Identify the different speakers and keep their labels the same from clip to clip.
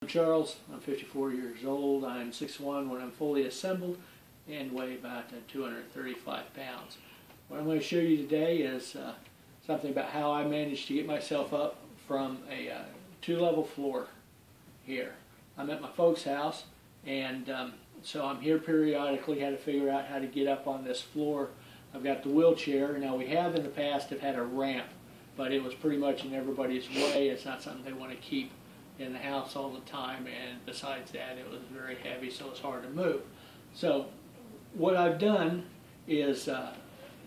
Speaker 1: Charles, I'm 54 years old. I'm 6'1" when I'm fully assembled and weigh about 235 pounds. What I'm going to show you today is something about how I managed to get myself up from a two-level floor here. I'm at my folks' house, and so I'm here periodically. Had to figure out how to get up on this floor. I've got the wheelchair. Now, we have in the past have had a ramp, but it was pretty much in everybody's way. It's not something they want to keep in the house all the time, and besides that, it was very heavy, so it's hard to move. So what I've done is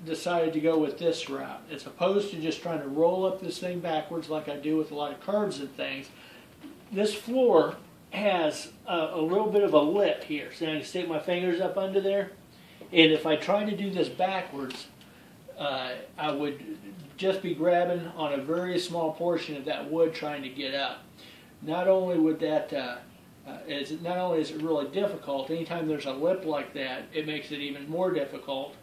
Speaker 1: decided to go with this route. As opposed to just trying to roll up this thing backwards like I do with a lot of curves and things, this floor has a little bit of a lip here. So I can stick my fingers up under there, and if I try to do this backwards, I would just be grabbing on a very small portion of that wood trying to get up. Not only would that, not only is it really difficult, anytime there's a lip like that, it makes it even more difficult.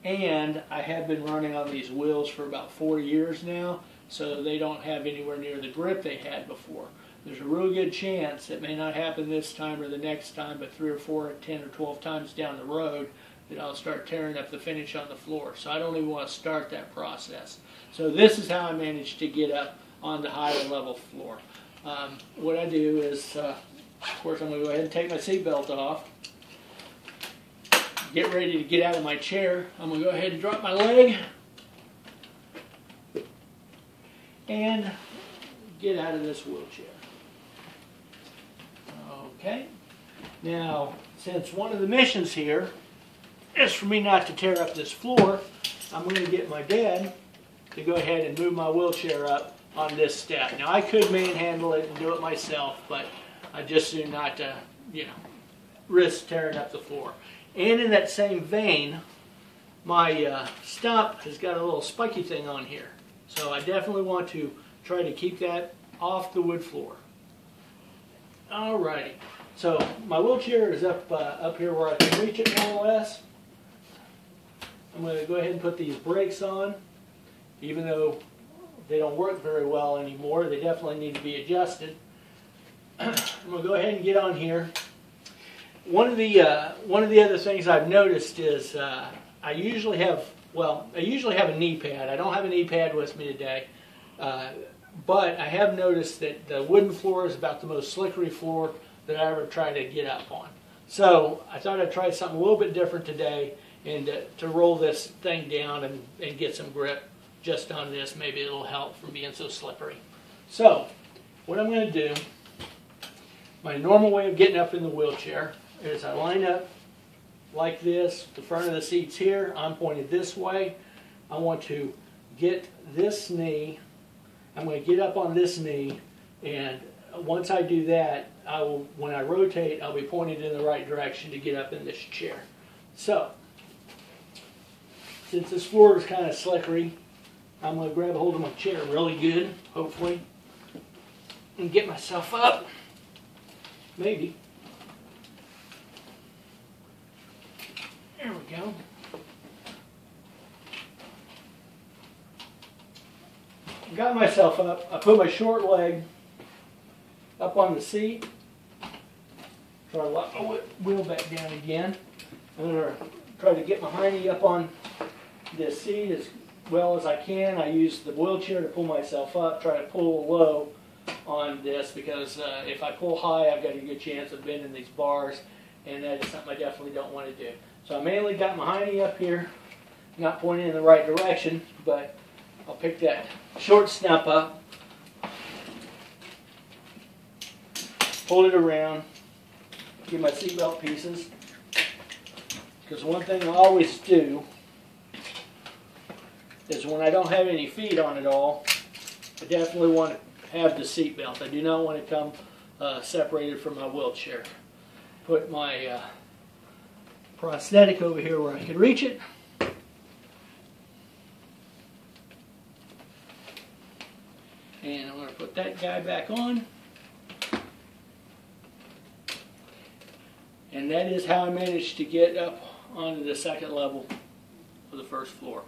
Speaker 1: And I have been running on these wheels for about 4 years now, so they don't have anywhere near the grip they had before. There's a real good chance it may not happen this time or the next time, but 3 or 4 or 10 or 12 times down the road that I'll start tearing up the finish on the floor. So I don't even want to start that process. So this is how I managed to get up on the higher level floor. What I do is, of course, I'm going to go ahead and take my seatbelt off, get ready to get out of my chair. I'm going to go ahead and drop my leg and get out of this wheelchair. Okay. Now, since one of the missions here is for me not to tear up this floor, I'm going to get my dad to go ahead and move my wheelchair up on this step. Now, I could manhandle it and do it myself, but I just do not, risk tearing up the floor. And in that same vein, my stump has got a little spiky thing on here. So I definitely want to try to keep that off the wood floor. Alrighty. So my wheelchair is up here where I can reach it more or less. I'm going to go ahead and put these brakes on, even though they don't work very well anymore. They definitely need to be adjusted. I'm going to go ahead and get on here. One of the other things I've noticed is I usually have a knee pad. I don't have a knee pad with me today, but I have noticed that the wooden floor is about the most slickery floor that I ever try to get up on. So I thought I'd try something a little bit different today, and to roll this thing down and get some grip just on this. Maybe it'll help from being so slippery. So what I'm going to do, my normal way of getting up in the wheelchair is I line up like this. The front of the seat's here. I'm pointed this way. I want to get this knee. I'm going to get up on this knee, and once I do that, when I rotate, I'll be pointed in the right direction to get up in this chair. So, since this floor is kind of slickery, I'm going to grab a hold of my chair really good, hopefully, and get myself up. Maybe. There we go. Got myself up. I put my short leg up on the seat. Try to lock my wheel back down again. I'm going to try to get my hiney up on this seat as well as I can. I use the wheelchair to pull myself up. Try to pull low on this because if I pull high, I've got a good chance of bending these bars, and that is something I definitely don't want to do. So I mainly got my hiney up here, not pointing in the right direction, but I'll pick that short stump up, pull it around, get my seatbelt pieces, because one thing I always do is when I don't have any feet on it all, I definitely want to have the seatbelt. I do not want to come separated from my wheelchair. Put my prosthetic over here where I can reach it. And I'm going to put that guy back on. And that is how I managed to get up onto the second level of the first floor.